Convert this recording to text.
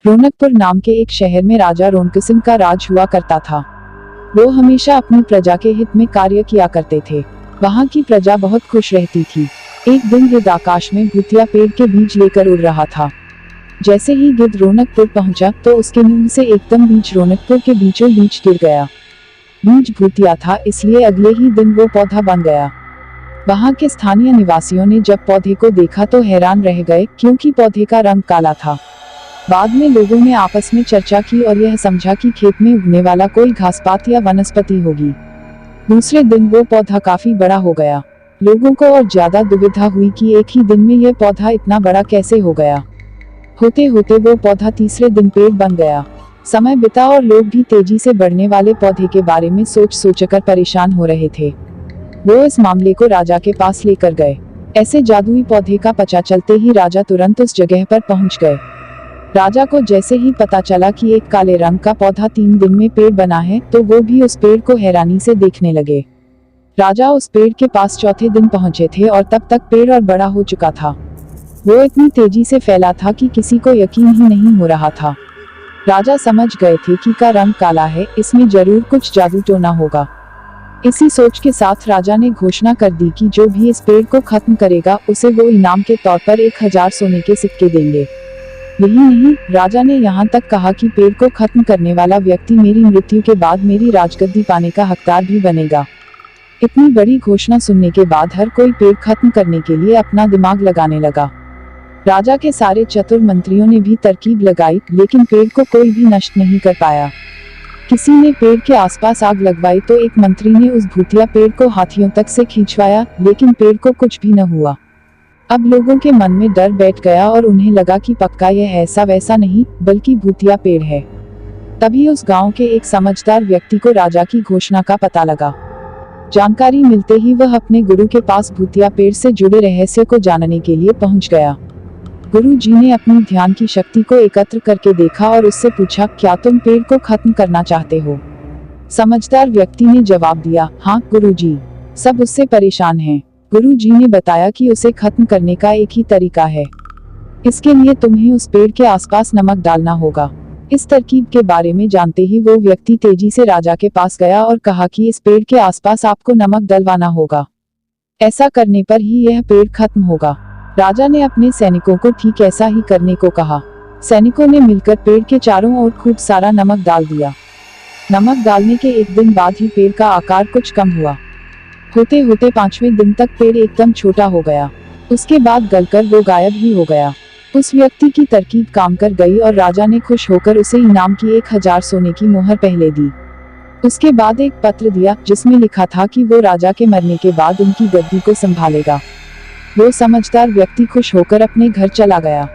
रौनकपुर नाम के एक शहर में राजा रौनक सिंह का राज हुआ करता था। वो हमेशा अपनी प्रजा के हित में कार्य किया करते थे। वहाँ की प्रजा बहुत खुश रहती थी। एक दिन गिद्ध आकाश में भूतिया पेड़ के बीज लेकर उड़ रहा था। जैसे ही गिद्ध रौनकपुर पहुंचा तो उसके मुंह से एकदम बीज रौनकपुर के बीचों बीच गिर गया। बीज भूतिया था, इसलिए अगले ही दिन वो पौधा बन गया। वहाँ के स्थानीय निवासियों ने जब पौधे को देखा तो हैरान रह गए, क्योंकि पौधे का रंग काला था। बाद में लोगों ने आपस में चर्चा की और यह समझा कि खेत में उगने वाला कोई घासपात या वनस्पति होगी। दूसरे दिन वो पौधा काफी बड़ा हो गया। लोगों को और ज्यादा दुविधा हुई कि एक ही दिन में यह पौधा इतना बड़ा कैसे हो गया। होते होते वो पौधा तीसरे दिन पेड़ बन गया। समय बिता और लोग भी तेजी से बढ़ने वाले पौधे के बारे में सोच सोचकर परेशान हो रहे थे। वो इस मामले को राजा के पास लेकर गए। ऐसे जादुई पौधे का पता चलते ही राजा तुरंत उस जगह पर पहुंच गए। राजा को जैसे ही पता चला कि एक काले रंग का पौधा 3 दिन में पेड़ बना है, तो वो भी उस पेड़ को हैरानी से देखने लगे। राजा उस पेड़ के पास चौथे दिन पहुंचे थे और तब तक पेड़ और बड़ा हो चुका था। वो इतनी तेजी से फैला था कि किसी को यकीन ही नहीं हो रहा था। राजा समझ गए थे कि का रंग काला है, इसमें जरूर कुछ जादू टोना होगा। इसी सोच के साथ राजा ने घोषणा कर दी कि जो भी इस पेड़ को खत्म करेगा उसे वो इनाम के तौर पर 1000 सोने के सिक्के देंगे। यही नहीं, राजा ने यहाँ तक कहा कि पेड़ को खत्म करने वाला व्यक्ति मेरी मृत्यु के बाद मेरी राजगद्दी पाने का हकदार भी बनेगा। इतनी बड़ी घोषणा सुनने के बाद हर कोई पेड़ खत्म करने के लिए अपना दिमाग लगाने लगा। राजा के सारे चतुर मंत्रियों ने भी तरकीब लगाई, लेकिन पेड़ को कोई भी नष्ट नहीं कर पाया। किसी ने पेड़ के आसपास आग लगवाई तो एक मंत्री ने उस भूतिया पेड़ को हाथियों तक से खींचवाया, लेकिन पेड़ को कुछ भी न हुआ। अब लोगों के मन में डर बैठ गया और उन्हें लगा कि पक्का यह ऐसा वैसा नहीं, बल्कि भूतिया पेड़ है। तभी उस गांव के एक समझदार व्यक्ति को राजा की घोषणा का पता लगा। जानकारी मिलते ही वह अपने गुरु के पास भूतिया पेड़ से जुड़े रहस्य को जानने के लिए पहुंच गया। गुरु जी ने अपनी ध्यान की शक्ति को एकत्र करके देखा और उससे पूछा, क्या तुम पेड़ को खत्म करना चाहते हो? समझदार व्यक्ति ने जवाब दिया, हाँ गुरुजी, सब उससे परेशान हैं। गुरु जी ने बताया कि उसे खत्म करने का एक ही तरीका है। इसके लिए तुम्हें उस पेड़ के आसपास नमक डालना होगा। इस तरकीब के बारे में जानते ही वो व्यक्ति तेजी से राजा के पास गया और कहा कि इस पेड़ के आसपास आपको नमक डलवाना होगा। ऐसा करने पर ही यह पेड़ खत्म होगा। राजा ने अपने सैनिकों को ठीक ऐसा ही करने को कहा। सैनिकों ने मिलकर पेड़ के चारों ओर खूब सारा नमक डाल दिया। नमक डालने के एक दिन बाद ही पेड़ का आकार कुछ कम हुआ। होते होते 5वें दिन तक पेड़ एकदम छोटा हो गया। उसके बाद गलकर वो गायब ही हो गया। उस व्यक्ति की तरकीब काम कर गई और राजा ने खुश होकर उसे इनाम की 1000 सोने की मोहर पहले दी। उसके बाद एक पत्र दिया जिसमें लिखा था कि वो राजा के मरने के बाद उनकी गद्दी को संभालेगा। वो समझदार व्यक्ति खुश होकर अपने घर चला गया।